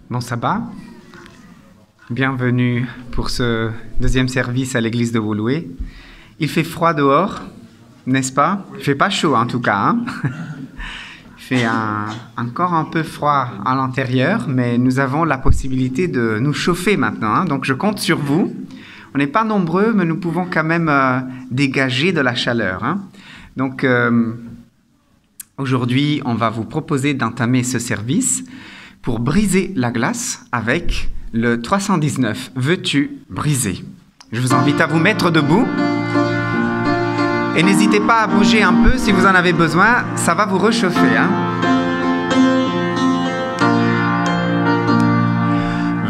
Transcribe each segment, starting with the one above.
Bon sabbat, bienvenue pour ce deuxième service à l'église de Woluwe. Il fait froid dehors, n'est-ce pas? Il fait pas chaud en tout cas, hein. Il fait encore un peu froid à l'intérieur, mais nous avons la possibilité de nous chauffer maintenant, hein. Donc je compte sur vous. On n'est pas nombreux, mais nous pouvons quand même dégager de la chaleur, hein. Donc aujourd'hui, on va vous proposer d'entamer ce service pour briser la glace avec le 319. Veux-tu briser? Je vous invite à vous mettre debout. Et n'hésitez pas à bouger un peu si vous en avez besoin. Ça va vous réchauffer, hein?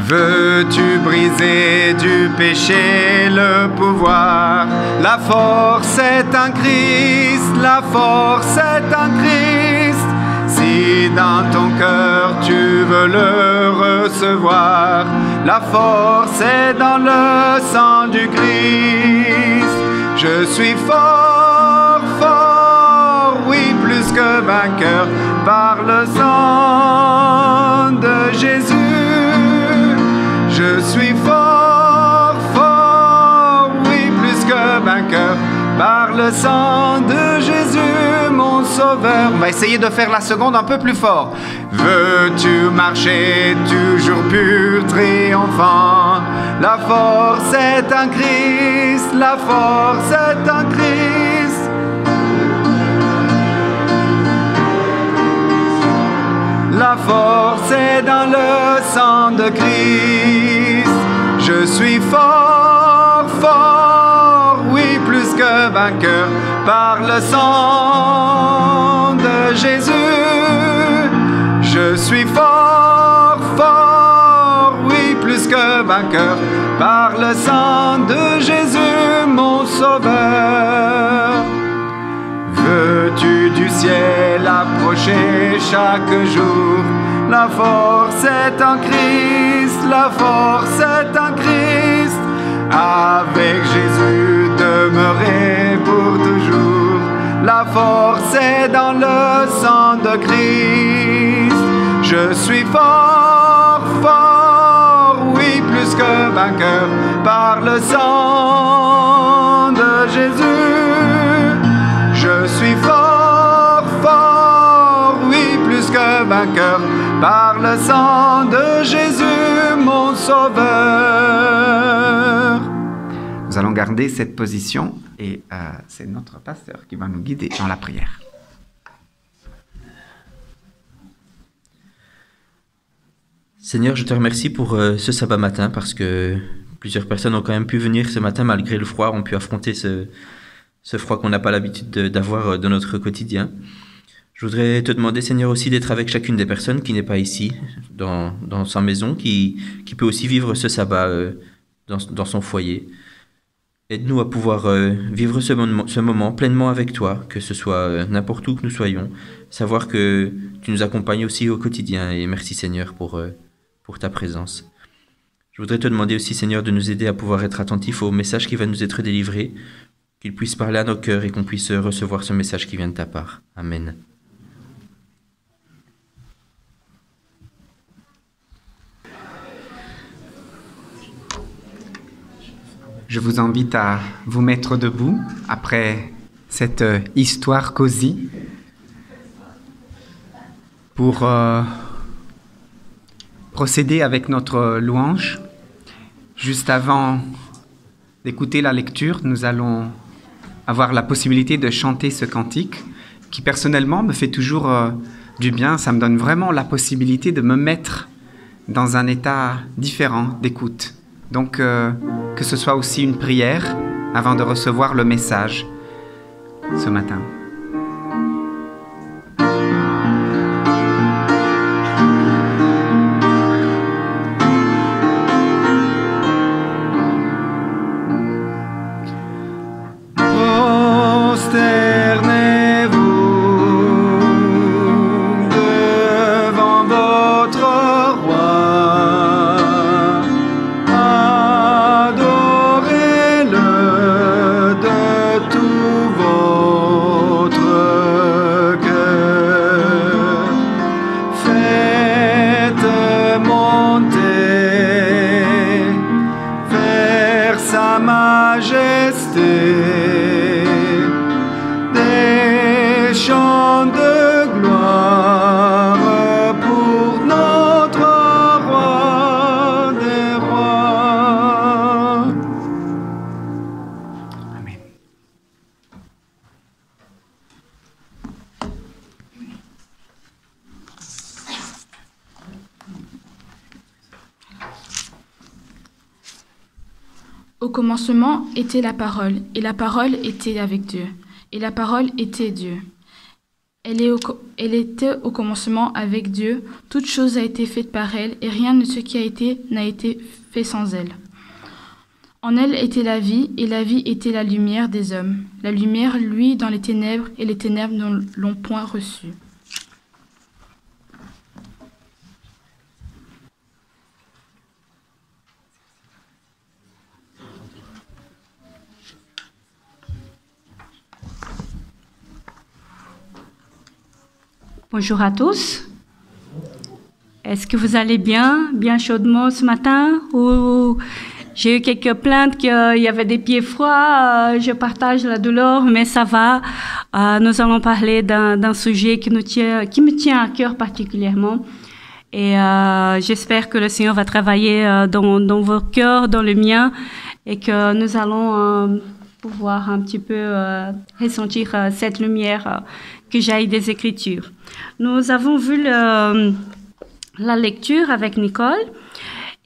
Veux-tu briser du péché le pouvoir? La force est en Christ, la force est en Christ. Si dans ton cœur tu veux le recevoir, la force est dans le sang du Christ. Je suis fort, fort, oui, plus que vainqueur, par le sang de Jésus. Je suis fort, fort, oui, plus que vainqueur, par le sang de Jésus, mon sauveur. On va essayer de faire la seconde un peu plus fort. Veux-tu marcher toujours pur, triomphant? La force est en Christ, la force est en Christ. La force est dans le sang de Christ. Je suis fort, fort, oui, plus que vainqueur, par le sang de Jésus. Je suis fort, fort, oui, plus que vainqueur, par le sang de Jésus, mon sauveur. Veux-tu du ciel approcher chaque jour? La force est en Christ, la force est en Christ. Avec Jésus demeurer pour toujours. La force est dans le sang de Christ. Je suis fort, fort, oui, plus que vainqueur, par le sang de Jésus. Je suis fort, fort, oui, plus que vainqueur, par le sang de Jésus, mon sauveur. Nous allons garder cette position et c'est notre pasteur qui va nous guider dans la prière. Seigneur, je te remercie pour ce sabbat matin parce que plusieurs personnes ont quand même pu venir ce matin malgré le froid, ont pu affronter ce froid qu'on n'a pas l'habitude d'avoir dans notre quotidien. Je voudrais te demander, Seigneur, aussi d'être avec chacune des personnes qui n'est pas ici, dans sa maison, qui peut aussi vivre ce sabbat dans son foyer. Aide-nous à pouvoir vivre ce moment pleinement avec toi, que ce soit n'importe où que nous soyons, savoir que tu nous accompagnes aussi au quotidien. Et merci, Seigneur, pour ta présence. Je voudrais te demander aussi, Seigneur, de nous aider à pouvoir être attentifs au message qui va nous être délivré, qu'il puisse parler à nos cœurs et qu'on puisse recevoir ce message qui vient de ta part. Amen. Je vous invite à vous mettre debout après cette histoire cosy pour procéder avec notre louange. Juste avant d'écouter la lecture, nous allons avoir la possibilité de chanter ce cantique qui personnellement me fait toujours du bien. Ça me donne vraiment la possibilité de me mettre dans un état différent d'écoute. Donc, que ce soit aussi une prière avant de recevoir le message ce matin. Au commencement était la parole, et la parole était avec Dieu, et la parole était Dieu. Elle était au commencement avec Dieu, toute chose a été faite par elle, et rien de ce qui a été n'a été fait sans elle. En elle était la vie, et la vie était la lumière des hommes. La lumière, lui, dans les ténèbres, et les ténèbres ne l'ont point reçue. Bonjour à tous. Est-ce que vous allez bien chaudement ce matin? Ou j'ai eu quelques plaintes qu'il y avait des pieds froids. Je partage la douleur, mais ça va. Nous allons parler d'un sujet qui me tient à cœur particulièrement. Et j'espère que le Seigneur va travailler dans vos cœurs, dans le mien, et que nous allons pouvoir un petit peu ressentir cette lumière que jaillit des Écritures. Nous avons vu la lecture avec Nicole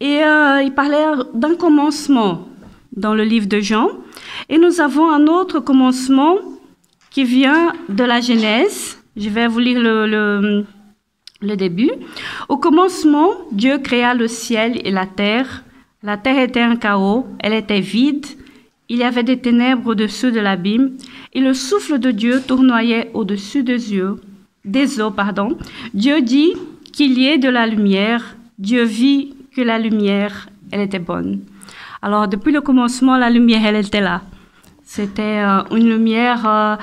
et il parlait d'un commencement dans le livre de Jean. Et nous avons un autre commencement qui vient de la Genèse. Je vais vous lire le début. Au commencement, Dieu créa le ciel et la terre. La terre était un chaos, elle était vide. Il y avait des ténèbres au-dessus de l'abîme, et le souffle de Dieu tournoyait au-dessus des eaux. Dieu dit qu'il y ait de la lumière. Dieu vit que la lumière, elle était bonne. Alors, depuis le commencement, la lumière, elle était là. C'était une lumière...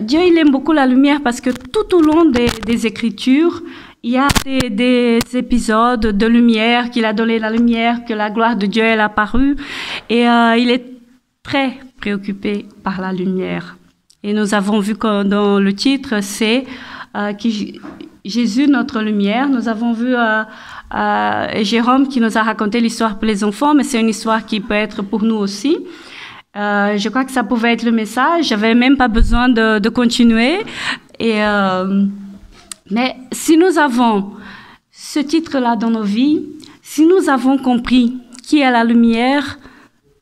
Dieu, il aime beaucoup la lumière parce que tout au long des Écritures, il y a des épisodes de lumière, qu'il a donné la lumière, que la gloire de Dieu est apparue. Et il est très préoccupé par la lumière. Et nous avons vu que dans le titre, c'est Jésus, notre lumière. Nous avons vu Jérôme qui nous a raconté l'histoire pour les enfants, mais c'est une histoire qui peut être pour nous aussi. Je crois que ça pouvait être le message. J'avais même pas besoin de continuer. Mais si nous avons ce titre-là dans nos vies, si nous avons compris qui est la lumière,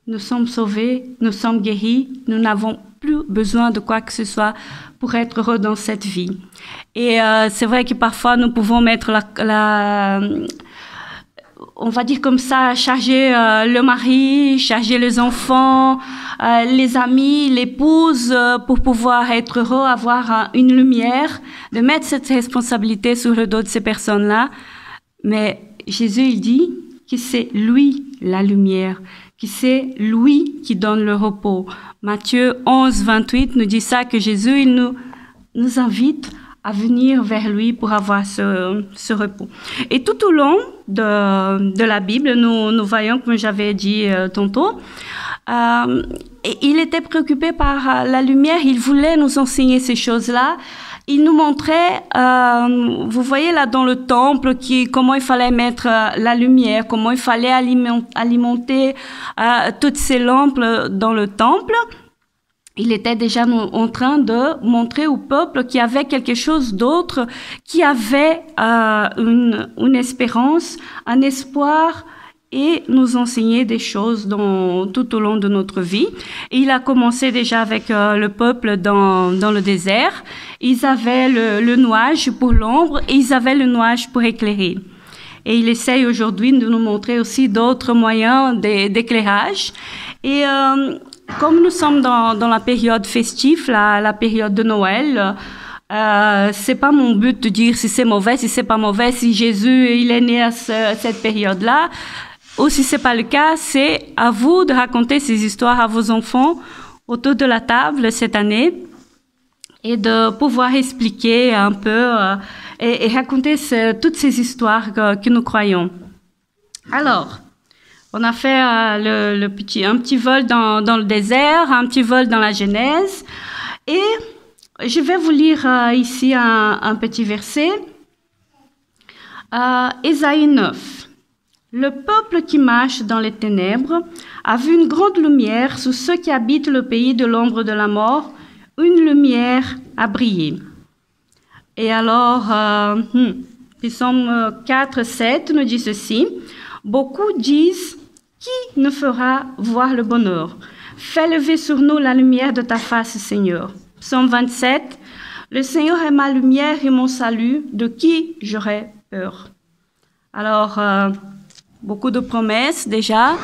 nous sommes sauvés, nous sommes guéris, nous n'avons plus besoin de quoi que ce soit pour être heureux dans cette vie. Et c'est vrai que parfois nous pouvons mettre on va dire comme ça, charger le mari, charger les enfants, les amis, l'épouse, pour pouvoir être heureux, avoir une lumière, de mettre cette responsabilité sur le dos de ces personnes-là. Mais Jésus, il dit que c'est lui la lumière, que c'est lui qui donne le repos. Matthieu 11, 28 nous dit ça, que Jésus, il nous invite à venir vers lui pour avoir ce repos. Et tout au long de la Bible, nous voyons, comme j'avais dit tantôt, il était préoccupé par la lumière, il voulait nous enseigner ces choses-là. Il nous montrait, vous voyez là dans le temple, comment il fallait mettre la lumière, comment il fallait alimenter toutes ces lampes dans le temple. Il était déjà en train de montrer au peuple qu'il y avait quelque chose d'autre, qui avait une espérance, un espoir, et nous enseigner des choses tout au long de notre vie. Et il a commencé déjà avec le peuple dans le désert. Ils avaient le nuage pour l'ombre et ils avaient le nuage pour éclairer. Et il essaye aujourd'hui de nous montrer aussi d'autres moyens d'éclairage. Et comme nous sommes dans la période festive, la période de Noël, c'est pas mon but de dire si c'est mauvais, si c'est pas mauvais, si Jésus il est né à cette période-là, ou si c'est pas le cas, c'est à vous de raconter ces histoires à vos enfants autour de la table cette année et de pouvoir expliquer un peu et raconter toutes ces histoires que nous croyons. Alors, on a fait un petit vol dans le désert, un petit vol dans la Genèse, et je vais vous lire ici un petit verset. Ésaïe 9. Le peuple qui marche dans les ténèbres a vu une grande lumière sous ceux qui habitent le pays de l'ombre de la mort. Une lumière a brillé. Et alors, Psaume 4, 7 nous dit ceci. Beaucoup disent, qui nous fera voir le bonheur? Fais lever sur nous la lumière de ta face, Seigneur. Psaume 27. Le Seigneur est ma lumière et mon salut. De qui j'aurais peur? Alors, beaucoup de promesses déjà,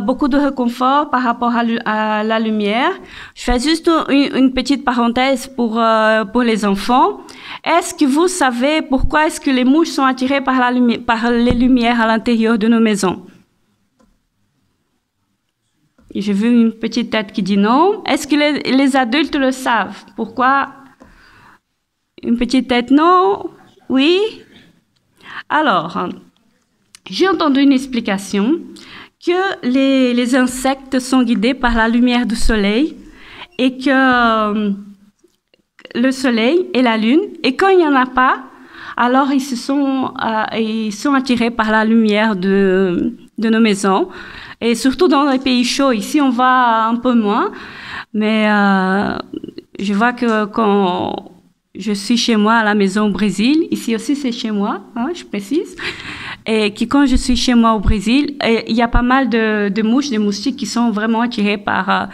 beaucoup de réconfort par rapport à la lumière. Je fais juste une petite parenthèse pour les enfants. Est-ce que vous savez pourquoi est-ce que les mouches sont attirées par les lumières à l'intérieur de nos maisons? J'ai vu une petite tête qui dit non. Est-ce que les adultes le savent? Pourquoi? Une petite tête non? Oui? Alors, j'ai entendu une explication que les insectes sont guidés par la lumière du soleil et que le soleil et la lune, et quand il n'y en a pas, alors ils sont attirés par la lumière de nos maisons. Et surtout dans les pays chauds, ici on va un peu moins, mais je vois que quand je suis chez moi à la maison au Brésil, ici aussi c'est chez moi, hein, je précise, et que quand je suis chez moi au Brésil, il y a pas mal de mouches, de moustiques qui sont vraiment attirés par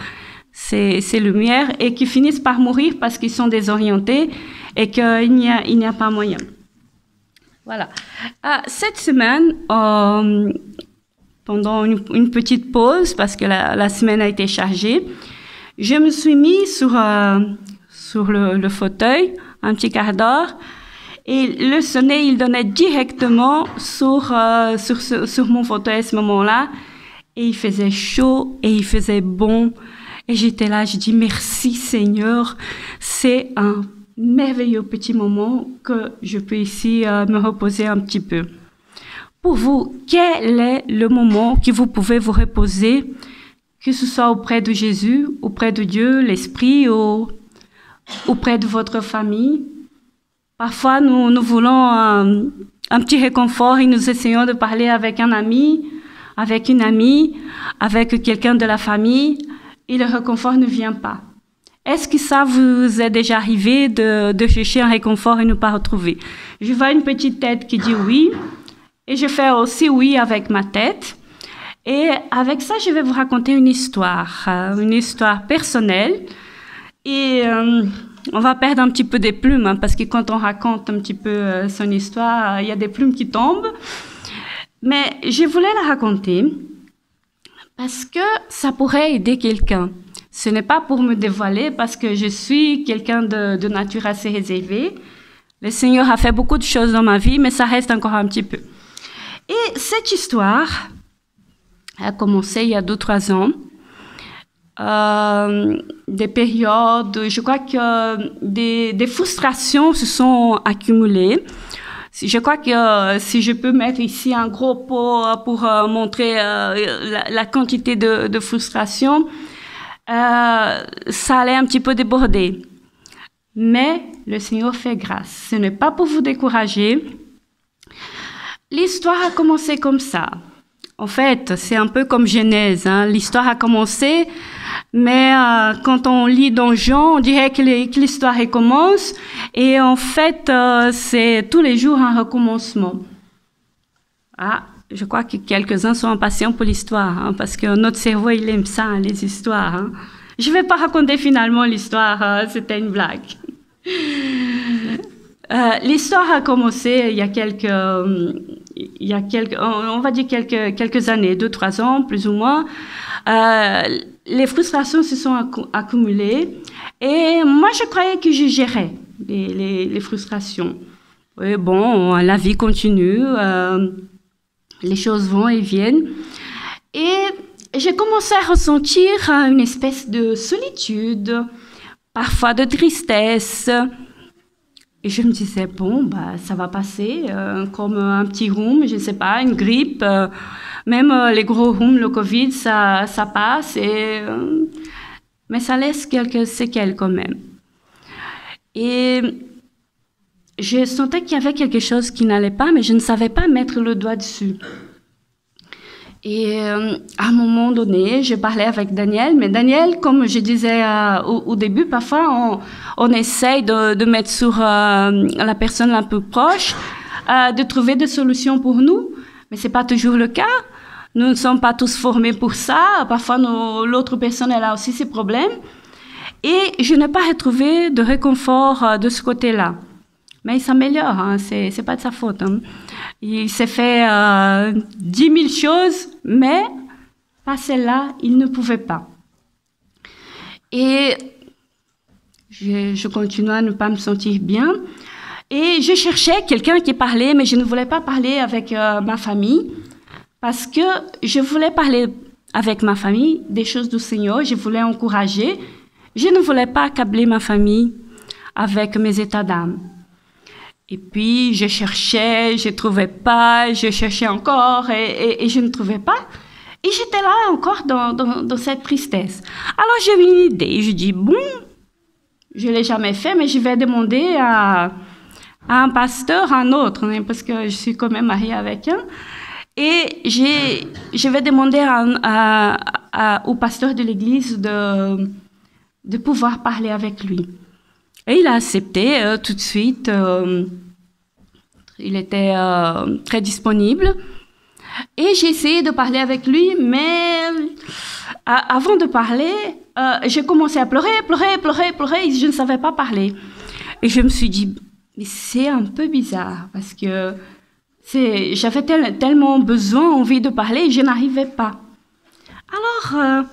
ces lumières et qui finissent par mourir parce qu'ils sont désorientés et qu'il n'y a pas moyen. Voilà. Cette semaine, pendant une petite pause, parce que la semaine a été chargée, je me suis mis sur le fauteuil, un petit quart d'heure, et le soleil, il donnait directement sur mon fauteuil à ce moment-là, et il faisait chaud, et il faisait bon, et j'étais là, je dis merci Seigneur, c'est un merveilleux petit moment que je peux ici me reposer un petit peu. Pour vous, quel est le moment que vous pouvez vous reposer, que ce soit auprès de Jésus, auprès de Dieu, l'Esprit, ou auprès de votre famille? Parfois, nous voulons un petit réconfort et nous essayons de parler avec un ami, avec une amie, avec quelqu'un de la famille, et le réconfort ne vient pas. Est-ce que ça vous est déjà arrivé de chercher un réconfort et ne pas retrouver? Je vois une petite tête qui dit oui. Et je fais aussi oui avec ma tête. Et avec ça, je vais vous raconter une histoire personnelle. Et on va perdre un petit peu des plumes, hein, parce que quand on raconte un petit peu son histoire, il y a des plumes qui tombent. Mais je voulais la raconter parce que ça pourrait aider quelqu'un. Ce n'est pas pour me dévoiler, parce que je suis quelqu'un de nature assez réservée. Le Seigneur a fait beaucoup de choses dans ma vie, mais ça reste encore un petit peu. Et cette histoire a commencé il y a 2-3 ans. Des périodes, je crois que des frustrations se sont accumulées. Je crois que si je peux mettre ici un gros pot pour montrer la quantité de frustration, ça allait un petit peu déborder. Mais le Seigneur fait grâce. Ce n'est pas pour vous décourager. L'histoire a commencé comme ça. En fait, c'est un peu comme Genèse, hein. L'histoire a commencé, mais quand on lit dans Jean, on dirait que l'histoire recommence. Et en fait, c'est tous les jours un recommencement. Je crois que quelques-uns sont impatients pour l'histoire, hein, parce que notre cerveau, il aime ça, hein, les histoires. Hein. Je ne vais pas raconter finalement l'histoire, c'était une blague. L'histoire a commencé il y a on va dire quelques années, 2-3 ans, plus ou moins. Les frustrations se sont accumulées et moi, je croyais que je gérais les frustrations. Et bon, la vie continue, les choses vont et viennent. Et j'ai commencé à ressentir une espèce de solitude, parfois de tristesse. Et je me disais, bon, ça va passer, comme un petit rhume, je ne sais pas, une grippe. Même les gros rhumes, le Covid, ça passe. Mais ça laisse quelques séquelles quand même. Et je sentais qu'il y avait quelque chose qui n'allait pas, mais je ne savais pas mettre le doigt dessus. Et à un moment donné, je parlais avec Daniel, mais Daniel, comme je disais au début, parfois on essaye de mettre sur la personne la plus proche, de trouver des solutions pour nous, mais ce n'est pas toujours le cas. Nous ne sommes pas tous formés pour ça. Parfois, l'autre personne, elle a aussi ses problèmes. Et je n'ai pas retrouvé de réconfort de ce côté-là. Mais il s'améliore, hein, c'est pas de sa faute. Hein. Il s'est fait 10 000 choses, mais pas celle-là, il ne pouvait pas. Et je continue à ne pas me sentir bien. Et je cherchais quelqu'un qui parlait, mais je ne voulais pas parler avec ma famille, parce que je voulais parler avec ma famille des choses du Seigneur, je voulais encourager. Je ne voulais pas accabler ma famille avec mes états d'âme. Et puis, je cherchais, je ne trouvais pas, je cherchais encore et je ne trouvais pas. Et j'étais là encore dans cette tristesse. Alors, j'ai eu une idée. Je dis, bon, je ne l'ai jamais fait, mais je vais demander à un pasteur, à un autre, hein, parce que je suis quand même mariée avec un. Et je vais demander au pasteur de l'église de pouvoir parler avec lui. Et il a accepté tout de suite. Il était très disponible. Et j'ai essayé de parler avec lui, mais avant de parler, j'ai commencé à pleurer, et je ne savais pas parler. Et je me suis dit, mais c'est un peu bizarre, parce que j'avais tellement besoin, envie de parler, et je n'arrivais pas. Alors,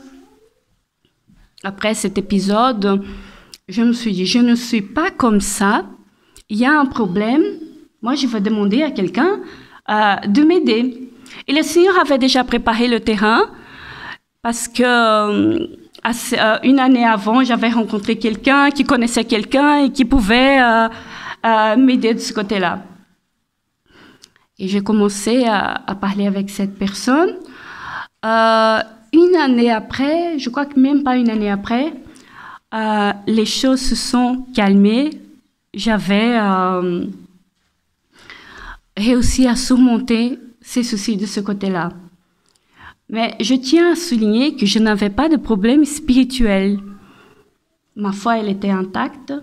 après cet épisode, je me suis dit, je ne suis pas comme ça, il y a un problème, moi je vais demander à quelqu'un de m'aider. Et le Seigneur avait déjà préparé le terrain, parce que une année avant, j'avais rencontré quelqu'un qui connaissait quelqu'un et qui pouvait m'aider de ce côté-là. Et j'ai commencé à parler avec cette personne. Une année après, je crois que même pas une année après, les choses se sont calmées. J'avais réussi à surmonter ces soucis de ce côté-là. Mais je tiens à souligner que je n'avais pas de problème spirituel. Ma foi, elle était intacte.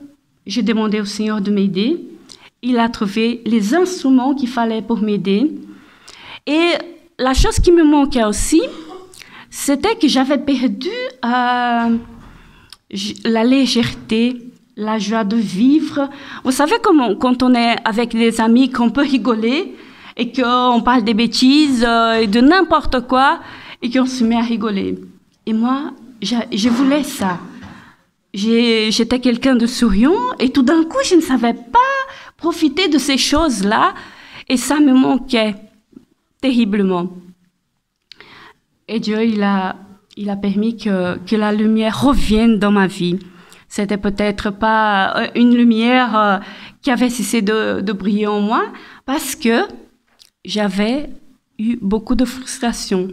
J'ai demandé au Seigneur de m'aider. Il a trouvé les instruments qu'il fallait pour m'aider. Et la chose qui me manquait aussi, c'était que j'avais perdu la légèreté, la joie de vivre. Vous savez comment, quand on est avec des amis, qu'on peut rigoler et qu'on parle des bêtises et de n'importe quoi et qu'on se met à rigoler. Et moi, je voulais ça. J'étais quelqu'un de souriant et tout d'un coup, je ne savais pas profiter de ces choses-là et ça me manquait terriblement. Et Dieu, il a permis que la lumière revienne dans ma vie. C'était peut-être pas une lumière qui avait cessé de briller en moi parce que j'avais eu beaucoup de frustrations.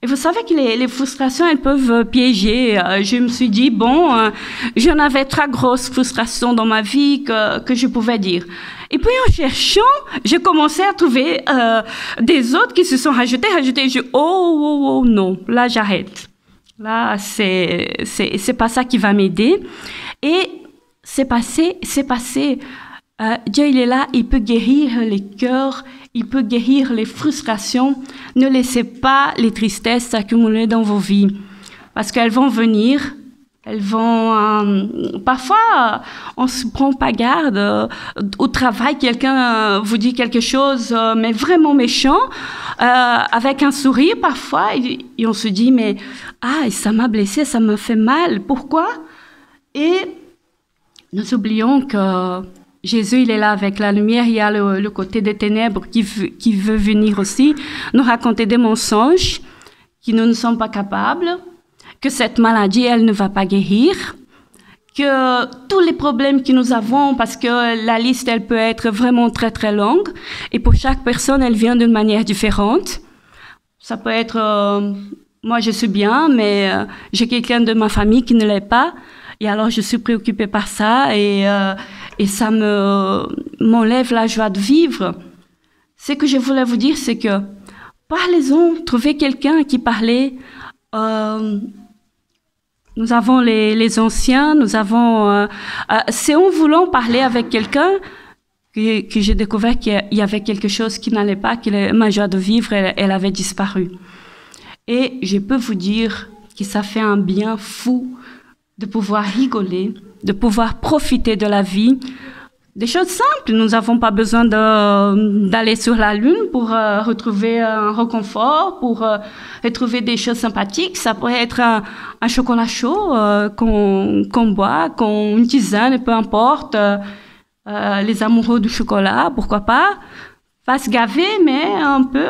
Et vous savez que les frustrations, elles peuvent piéger. Je me suis dit, bon, j'en avais très grosses frustrations dans ma vie que je pouvais dire. Et puis en cherchant, j'ai commencé à trouver des autres qui se sont rajoutés. Je oh non, là j'arrête. Là, c'est pas ça qui va m'aider. Et c'est passé. Dieu, il est là, il peut guérir les cœurs, il peut guérir les frustrations. Ne laissez pas les tristesses s'accumuler dans vos vies, parce qu'elles vont venir, elles vont... parfois, on ne se prend pas garde. Au travail, quelqu'un vous dit quelque chose, mais vraiment méchant, avec un sourire parfois, et on se dit, mais ça m'a blessé, ça m'a fait mal, pourquoi? Et nous oublions que Jésus, il est là avec la lumière, il y a le côté des ténèbres qui veut venir aussi nous raconter des mensonges que nous ne sommes pas capables, que cette maladie, elle ne va pas guérir, que tous les problèmes que nous avons, parce que la liste, elle peut être vraiment très, très longue, et pour chaque personne, elle vient d'une manière différente. Ça peut être, moi, je suis bien, mais j'ai quelqu'un de ma famille qui ne l'est pas, et alors je suis préoccupée par ça, et ça m'enlève la joie de vivre. Ce que je voulais vous dire, c'est que parlez-en, trouvez quelqu'un qui parlait. Nous avons les anciens, nous avons... c'est en voulant parler avec quelqu'un que j'ai découvert qu'il y avait quelque chose qui n'allait pas, que ma joie de vivre, elle avait disparu. Et je peux vous dire que ça fait un bien fou de pouvoir rigoler, de pouvoir profiter de la vie. Des choses simples, nous n'avons pas besoin d'aller sur la Lune pour retrouver un réconfort, pour retrouver des choses sympathiques. Ça pourrait être un chocolat chaud qu'on boit, une tisane, peu importe. Les amoureux du chocolat, pourquoi pas. Pas se gaver, mais un peu,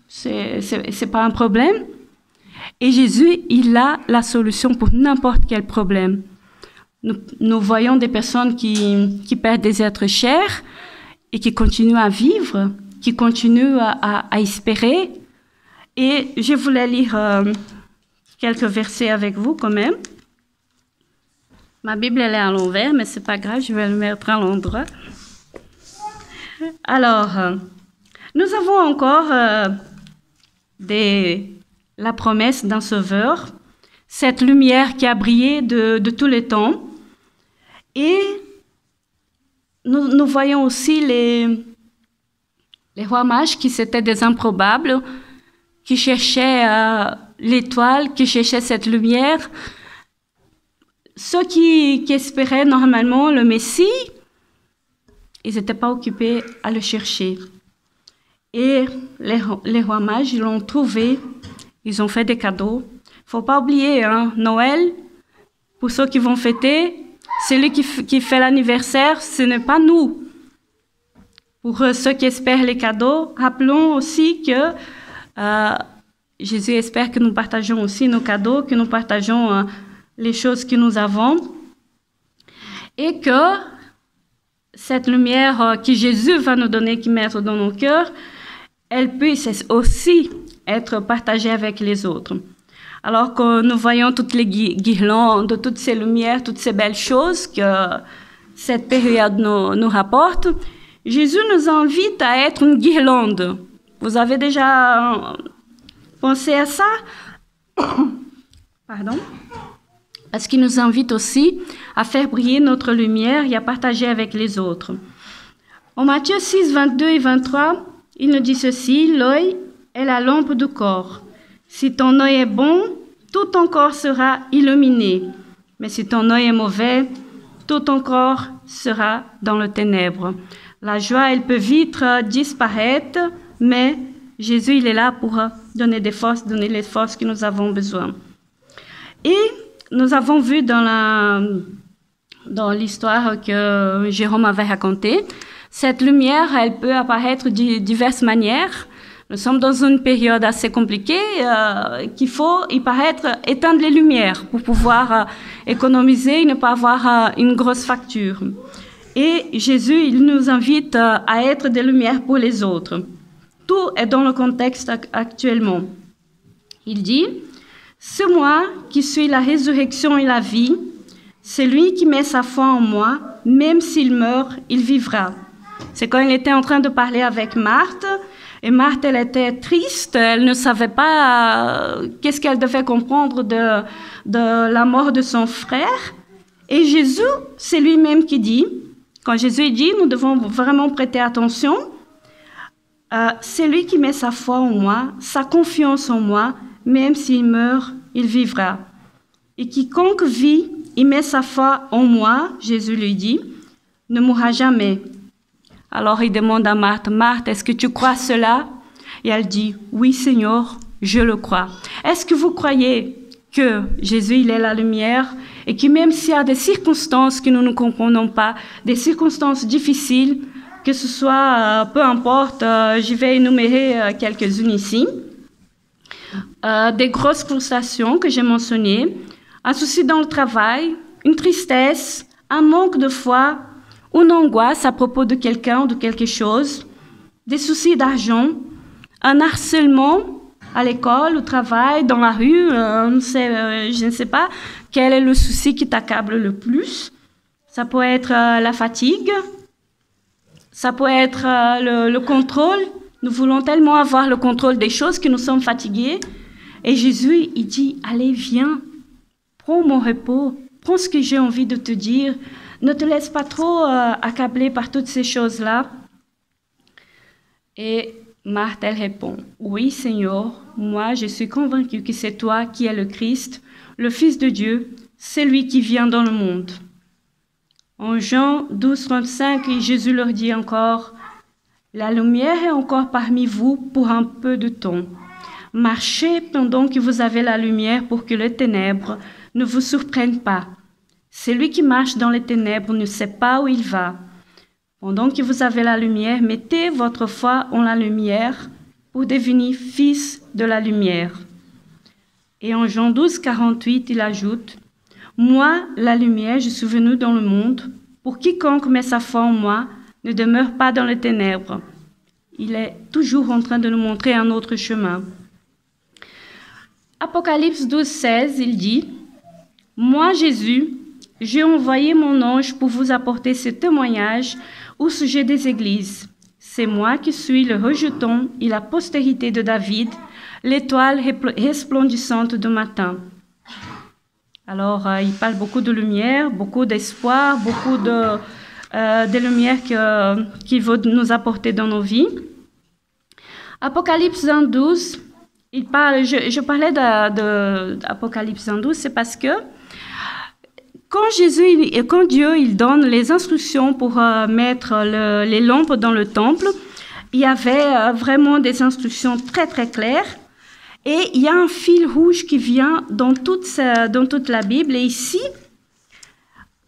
c'est pas un problème. Et Jésus, il a la solution pour n'importe quel problème. Nous voyons des personnes qui perdent des êtres chers et qui continuent à vivre, qui continuent à espérer. Et je voulais lire quelques versets avec vous quand même. Ma Bible, elle est à l'envers, mais c'est pas grave, je vais le mettre à l'endroit. Alors, nous avons encore la promesse d'un sauveur, cette lumière qui a brillé de tous les temps. Et nous voyons aussi les rois mages qui étaient des improbables, qui cherchaient l'étoile, qui cherchaient cette lumière. Ceux qui espéraient normalement le Messie, ils n'étaient pas occupés à le chercher. Et les rois mages, ils l'ont trouvé, ils ont fait des cadeaux. Il ne faut pas oublier, Noël, pour ceux qui vont fêter, celui qui fait l'anniversaire, ce n'est pas nous. Pour ceux qui espèrent les cadeaux, rappelons aussi que Jésus espère que nous partageons aussi nos cadeaux, que nous partageons les choses que nous avons, et que cette lumière que Jésus va nous donner, qui mettre dans nos cœurs, elle puisse aussi être partagée avec les autres. Alors que nous voyons toutes les guirlandes, toutes ces lumières, toutes ces belles choses que cette période nous rapporte, Jésus nous invite à être une guirlande. Vous avez déjà pensé à ça? Pardon? Parce qu'il nous invite aussi à faire briller notre lumière et à partager avec les autres. En Matthieu 6, 22 et 23, il nous dit ceci: l'œil est la lampe du corps. Si ton œil est bon, tout ton corps sera illuminé. Mais si ton œil est mauvais, tout ton corps sera dans le ténèbre. La joie, elle peut vite disparaître, mais Jésus, il est là pour donner des forces, donner les forces que nous avons besoin. Et nous avons vu dans l'histoire que Jérôme avait racontée, cette lumière, elle peut apparaître de diverses manières. Nous sommes dans une période assez compliquée qu'il faut, il paraît, éteindre les lumières pour pouvoir économiser et ne pas avoir une grosse facture. Et Jésus, il nous invite à être des lumières pour les autres. Tout est dans le contexte actuellement. Il dit: c'est moi qui suis la résurrection et la vie. Celui qui met sa foi en moi, même s'il meurt, il vivra. C'est quand il était en train de parler avec Marthe. Et Marthe, elle était triste. Elle ne savait pas qu'est-ce qu'elle devait comprendre de la mort de son frère. Et Jésus, c'est lui-même qui dit, quand Jésus dit, nous devons vraiment prêter attention, celui qui met sa foi en moi, sa confiance en moi, même s'il meurt, il vivra. Et quiconque vit et met sa foi en moi, Jésus lui dit, ne mourra jamais. Alors il demande à Marthe: Marthe, est-ce que tu crois cela? Et elle dit: oui, Seigneur, je le crois. Est-ce que vous croyez que Jésus, il est la lumière et que même s'il y a des circonstances que nous ne comprenons pas, des circonstances difficiles, que ce soit, peu importe, je vais énumérer quelques-unes ici, des grosses frustrations que j'ai mentionnées, un souci dans le travail, une tristesse, un manque de foi, une angoisse à propos de quelqu'un ou de quelque chose, des soucis d'argent, un harcèlement à l'école, au travail, dans la rue, je ne sais pas quel est le souci qui t'accable le plus. Ça peut être la fatigue, ça peut être le contrôle. Nous voulons tellement avoir le contrôle des choses que nous sommes fatigués. Et Jésus, il dit: allez, viens, prends mon repos, prends ce que j'ai envie de te dire. Ne te laisse pas trop accabler par toutes ces choses-là. Et Marthe, elle répond, « Oui, Seigneur, moi je suis convaincue que c'est toi qui es le Christ, le Fils de Dieu, celui qui vient dans le monde. » En Jean 12, 35, Jésus leur dit encore, « La lumière est encore parmi vous pour un peu de temps. Marchez pendant que vous avez la lumière pour que les ténèbres ne vous surprennent pas. Celui qui marche dans les ténèbres ne sait pas où il va. Pendant que vous avez la lumière, mettez votre foi en la lumière pour devenir fils de la lumière. » Et en Jean 12, 48, il ajoute, « Moi, la lumière, je suis venu dans le monde. Pour quiconque met sa foi en moi, ne demeure pas dans les ténèbres. » Il est toujours en train de nous montrer un autre chemin. Apocalypse 12, 16, il dit, « Moi, Jésus, j'ai envoyé mon ange pour vous apporter ce témoignage au sujet des églises. C'est moi qui suis le rejeton et la postérité de David, l'étoile resplendissante du matin. » Alors, il parle beaucoup de lumière, beaucoup d'espoir, beaucoup de lumière qu'il veut nous apporter dans nos vies. Apocalypse 1:12, il parle, je parlais d'Apocalypse 1:12, c'est parce que quand Dieu il donne les instructions pour mettre les lampes dans le temple, il y avait vraiment des instructions très très claires. Et il y a un fil rouge qui vient dans toute la Bible. Et ici,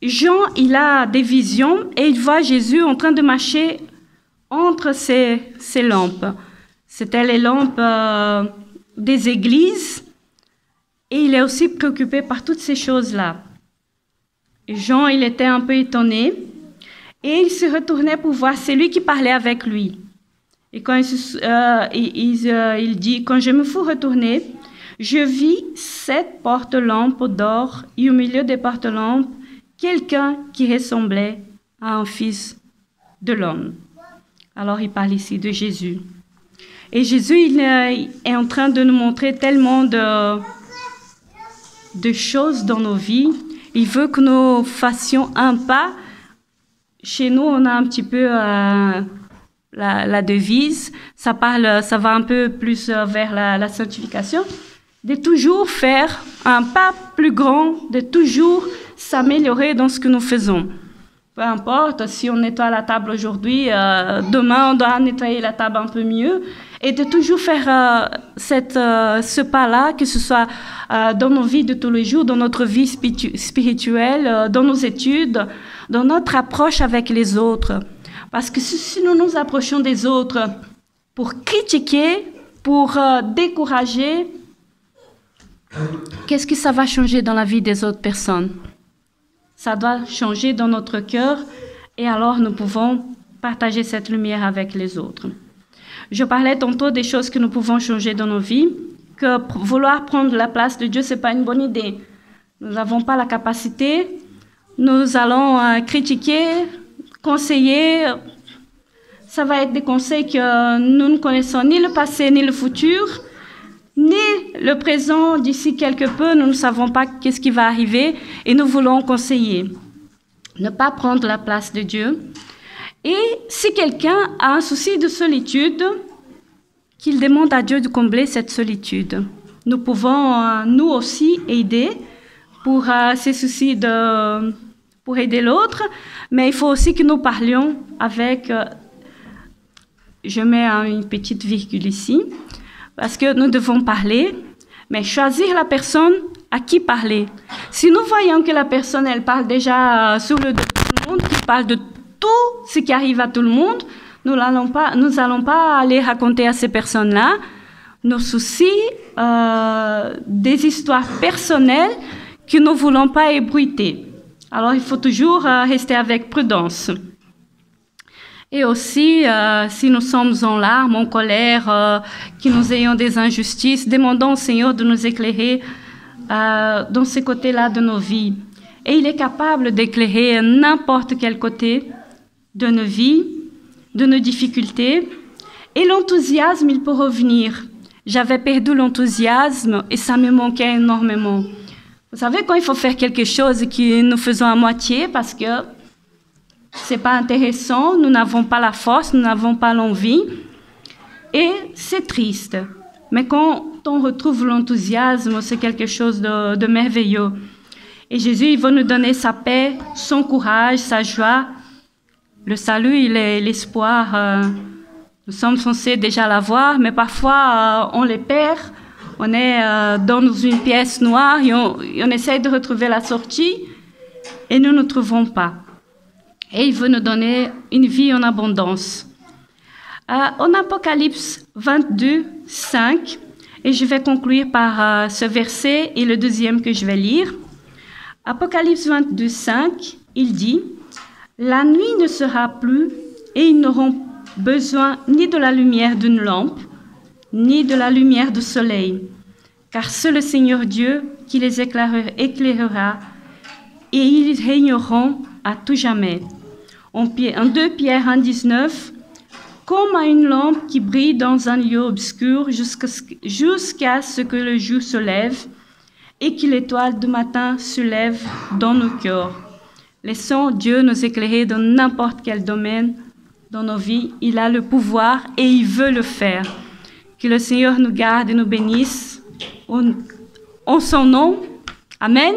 Jean, il a des visions et il voit Jésus en train de marcher entre ces lampes. C'était les lampes des églises. Et il est aussi préoccupé par toutes ces choses-là. Jean, il était un peu étonné. Et il se retournait pour voir celui qui parlait avec lui. Et quand il dit, quand je me fus retourné, je vis 7 porte-lampes d'or et au milieu des porte-lampes, quelqu'un qui ressemblait à un fils de l'homme. Alors il parle ici de Jésus. Et Jésus, il est en train de nous montrer tellement de choses dans nos vies. Il veut que nous fassions un pas. Chez nous, on a un petit peu... La devise, ça va un peu plus vers la sanctification, de toujours faire un pas plus grand, de toujours s'améliorer dans ce que nous faisons. Peu importe si on nettoie la table aujourd'hui, demain on doit nettoyer la table un peu mieux, et de toujours faire ce pas-là, que ce soit dans nos vies de tous les jours, dans notre vie spirituelle, dans nos études, dans notre approche avec les autres. Parce que si nous nous approchons des autres pour critiquer, pour décourager, qu'est-ce que ça va changer dans la vie des autres personnes? Ça doit changer dans notre cœur et alors nous pouvons partager cette lumière avec les autres. Je parlais tantôt des choses que nous pouvons changer dans nos vies, que vouloir prendre la place de Dieu, ce n'est pas une bonne idée. Nous n'avons pas la capacité, nous allons critiquer, conseiller, ça va être des conseils que nous ne connaissons ni le passé ni le futur, ni le présent d'ici quelque peu, nous ne savons pas qu'est-ce qui va arriver et nous voulons conseiller. Ne pas prendre la place de Dieu. Et si quelqu'un a un souci de solitude, qu'il demande à Dieu de combler cette solitude. Nous pouvons nous aussi aider pour ces soucis pour aider l'autre, mais il faut aussi que nous parlions avec, je mets une petite virgule ici, parce que nous devons parler, mais choisir la personne à qui parler. Si nous voyons que la personne, elle parle déjà sur le dos de tout le monde, qui parle de tout ce qui arrive à tout le monde, nous n'allons pas aller raconter à ces personnes-là nos soucis, des histoires personnelles que nous ne voulons pas ébruiter. Alors, il faut toujours rester avec prudence. Et aussi, si nous sommes en larmes, en colère, que nous ayons des injustices, demandons au Seigneur de nous éclairer dans ces côtés-là de nos vies. Et il est capable d'éclairer n'importe quel côté de nos vies, de nos difficultés. Et l'enthousiasme, il peut revenir. J'avais perdu l'enthousiasme et ça me manquait énormément. Vous savez, quand il faut faire quelque chose que nous faisons à moitié parce que ce n'est pas intéressant, nous n'avons pas la force, nous n'avons pas l'envie. Et c'est triste. Mais quand on retrouve l'enthousiasme, c'est quelque chose de merveilleux. Et Jésus, il va nous donner sa paix, son courage, sa joie. Le salut, il est l'espoir. Nous sommes censés déjà l'avoir, mais parfois on les perd. On est dans une pièce noire et on essaie de retrouver la sortie et nous ne trouvons pas. Et il veut nous donner une vie en abondance. En Apocalypse 22, 5, et je vais conclure par ce verset et le deuxième que je vais lire. Apocalypse 22, 5, il dit « La nuit ne sera plus et ils n'auront besoin ni de la lumière d'une lampe, ni de la lumière du soleil, car c'est le Seigneur Dieu qui les éclairera et ils régneront à tout jamais. » En 2 Pierre 1,19, comme à une lampe qui brille dans un lieu obscur jusqu'à ce que le jour se lève et que l'étoile du matin se lève dans nos cœurs. Laissons Dieu nous éclairer dans n'importe quel domaine dans nos vies. Il a le pouvoir et il veut le faire. Que le Seigneur nous garde et nous bénisse en son nom. Amen.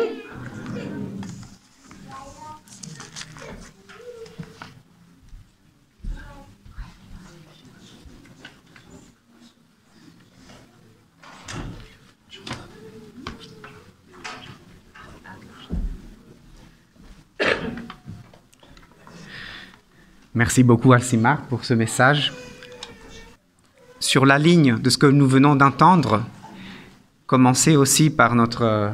Merci beaucoup, Alcimar, pour ce message. Sur la ligne de ce que nous venons d'entendre, commencer aussi par notre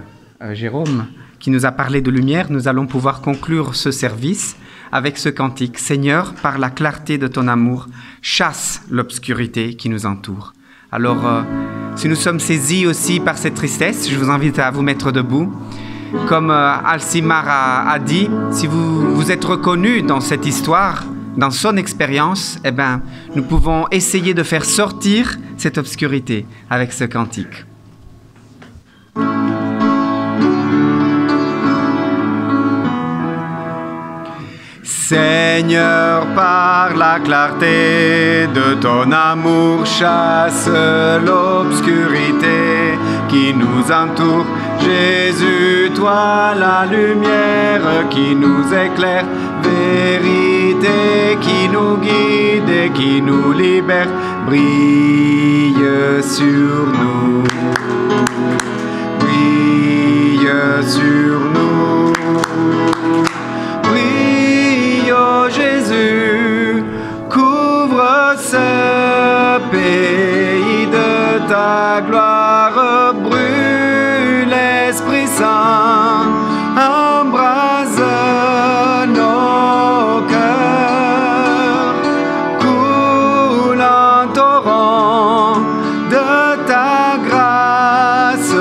Jérôme, qui nous a parlé de lumière, nous allons pouvoir conclure ce service avec ce cantique. Seigneur, par la clarté de ton amour, chasse l'obscurité qui nous entoure. Alors, si nous sommes saisis aussi par cette tristesse, je vous invite à vous mettre debout. Comme Alcimar a dit, si vous êtes reconnu dans cette histoire, dans son expérience, eh ben, nous pouvons essayer de faire sortir cette obscurité avec ce cantique. Seigneur, par la clarté de ton amour, chasse l'obscurité qui nous entoure. Jésus, toi la lumière qui nous éclaire, vérité qui nous guide et qui nous libère, brille sur nous, brille sur nous, brille, oh Jésus, couvre ce pays de ta gloire, brûle l'Esprit Saint, embrase nos cœurs, coule en torrent de ta grâce,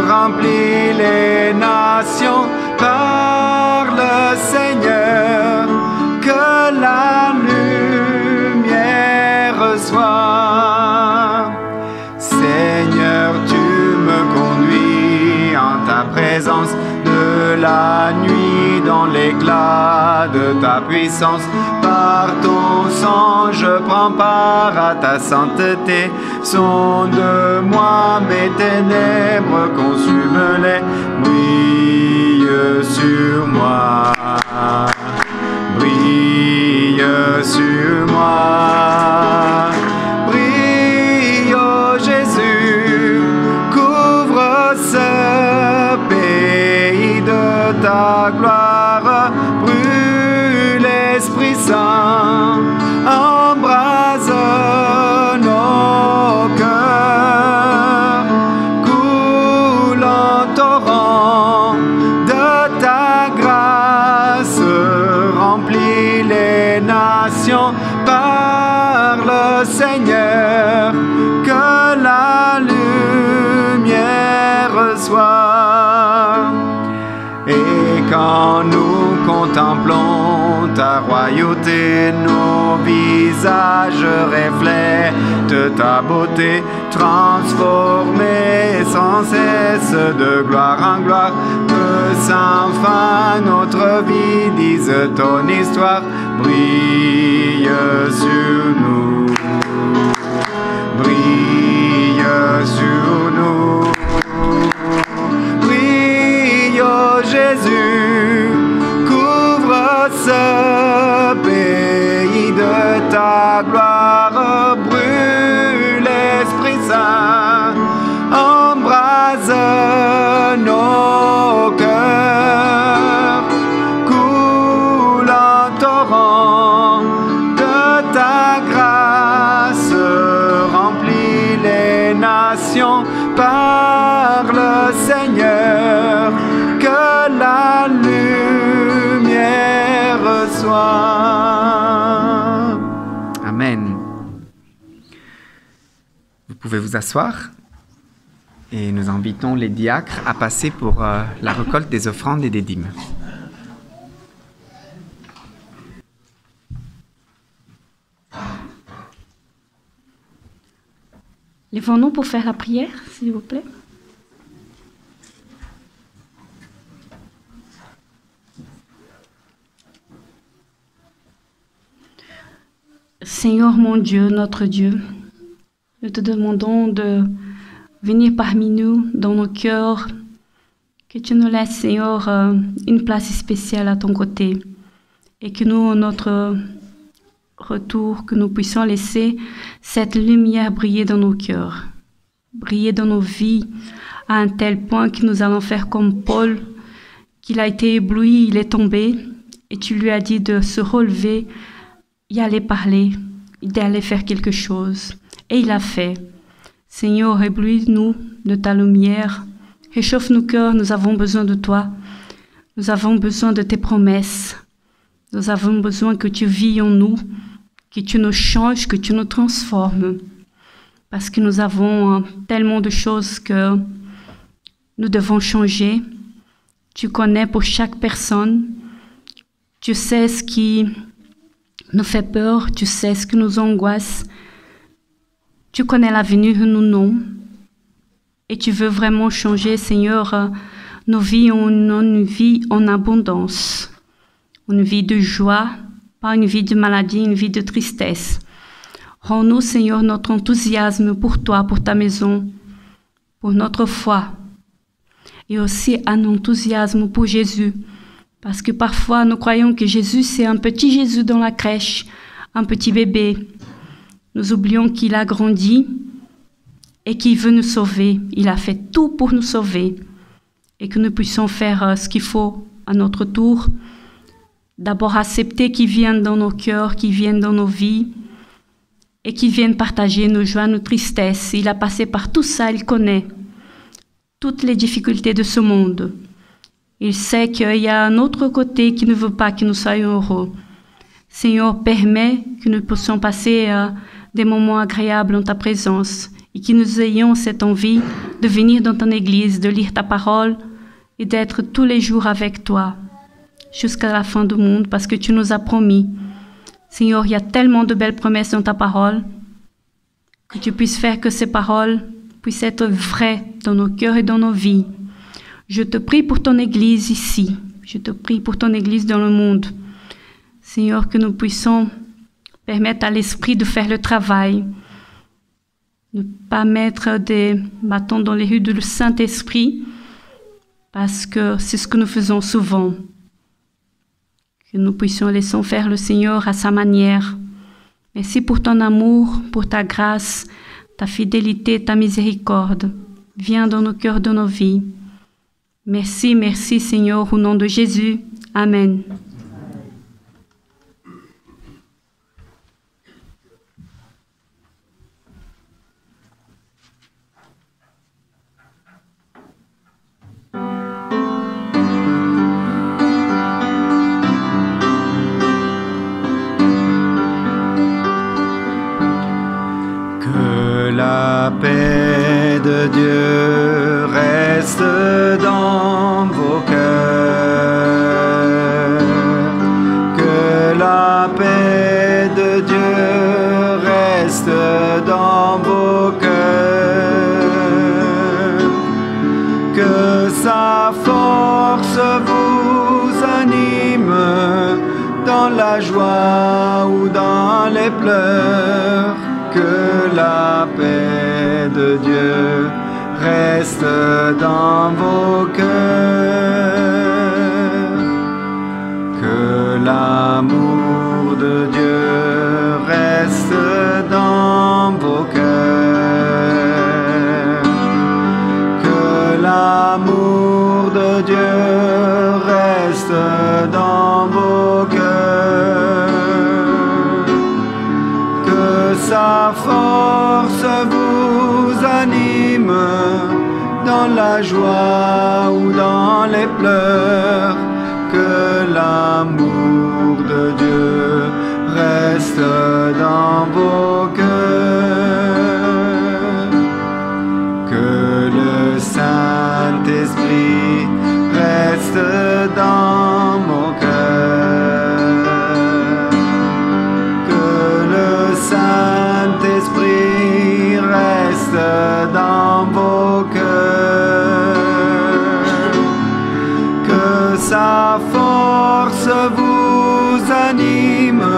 remplis les nations, parle Seigneur, que la lumière soit. Seigneur, tu me conduis en ta présence, de la nuit dans l'éclat de ta puissance. Par ton sang, je prends part à ta sainteté. Sonde-moi mes ténèbres, consume-les. Brille sur moi, brille sur moi. Brille, oh Jésus, couvre ce pays de ta gloire, brûle l'Esprit Saint, embrase nos cœurs, coule en torrent de ta grâce, remplis les nations, parle Seigneur, que la lumière soit. Et quand nous contemplons ta royauté, nos visages reflètent ta beauté, transformés sans cesse de gloire en gloire. Que sans fin notre vie dise ton histoire, brille sur nous, brille sur nous. Brille, ô Jésus, couvre ce pays de ta gloire. Brûle, Esprit Saint, embrase nos cœurs. Coule en torrent de ta grâce, remplis les nations. Parle, Seigneur, que la lumière soit. Amen. Vous pouvez vous asseoir et nous invitons les diacres à passer pour la récolte des offrandes et des dîmes. Lèvons-nous pour faire la prière, s'il vous plaît. Seigneur mon Dieu, notre Dieu, nous te demandons de venir parmi nous, dans nos cœurs, que tu nous laisses, Seigneur, une place spéciale à ton côté et que nous, notre retour, que nous puissions laisser cette lumière briller dans nos cœurs, briller dans nos vies à un tel point que nous allons faire comme Paul, qu'il a été ébloui, il est tombé et tu lui as dit de se relever, y aller parler, d'aller faire quelque chose. Et il a fait. Seigneur, éblouis-nous de ta lumière, réchauffe nos cœurs, nous avons besoin de toi, nous avons besoin de tes promesses, nous avons besoin que tu vives en nous, que tu nous changes, que tu nous transformes, parce que nous avons tellement de choses que nous devons changer. Tu connais pour chaque personne, tu sais ce qui nous fait peur, tu sais ce qui nous angoisse, tu connais l'avenir que nous non, et tu veux vraiment changer, Seigneur, nos vies en une vie en abondance, une vie de joie, pas une vie de maladie, une vie de tristesse. Rends-nous, Seigneur, notre enthousiasme pour toi, pour ta maison, pour notre foi, et aussi un enthousiasme pour Jésus, parce que parfois nous croyons que Jésus, c'est un petit Jésus dans la crèche, un petit bébé. Nous oublions qu'il a grandi et qu'il veut nous sauver. Il a fait tout pour nous sauver et que nous puissions faire ce qu'il faut à notre tour. D'abord accepter qu'il vienne dans nos cœurs, qu'il vienne dans nos vies et qu'il vienne partager nos joies, nos tristesses. Il a passé par tout ça, il connaît toutes les difficultés de ce monde. Il sait qu'il y a un autre côté qui ne veut pas que nous soyons heureux. Seigneur, permets que nous puissions passer des moments agréables en ta présence et que nous ayons cette envie de venir dans ton église, de lire ta parole et d'être tous les jours avec toi jusqu'à la fin du monde parce que tu nous as promis. Seigneur, il y a tellement de belles promesses dans ta parole que tu puisses faire que ces paroles puissent être vraies dans nos cœurs et dans nos vies. Je te prie pour ton église ici. Je te prie pour ton église dans le monde. Seigneur, que nous puissions permettre à l'Esprit de faire le travail. Ne pas mettre des bâtons dans les roues du Saint-Esprit, parce que c'est ce que nous faisons souvent. Que nous puissions laisser faire le Seigneur à sa manière. Merci pour ton amour, pour ta grâce, ta fidélité, ta miséricorde. Viens dans nos cœurs, dans nos vies. Merci, merci Seigneur, au nom de Jésus. Amen. Que la paix de Dieu reste dans vos cœurs. Que la paix de Dieu reste dans vos cœurs. Que sa force vous anime dans la joie ou dans les pleurs. Que Que la paix de Dieu reste dans vos cœurs. Que l'amour de Dieu reste dans vos cœurs. Que l'amour de Dieu reste dans vos cœurs. Que sa force vous anime dans la joie ou dans les pleurs. Que l'amour de Dieu reste dans vos cœurs. Que le Saint-Esprit reste dans vos cœurs. Que le Saint-Esprit reste dans vos cœurs. Que sa force vous anime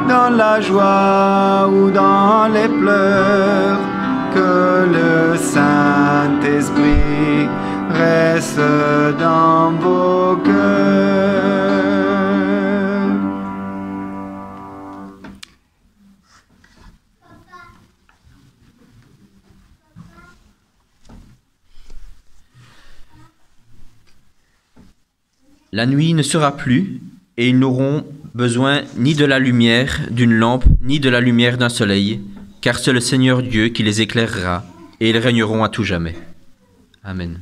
dans la joie ou dans les pleurs. Que le Saint-Esprit reste dans vos cœurs. La nuit ne sera plus, et ils n'auront besoin ni de la lumière d'une lampe, ni de la lumière d'un soleil, car c'est le Seigneur Dieu qui les éclairera, et ils régneront à tout jamais. Amen.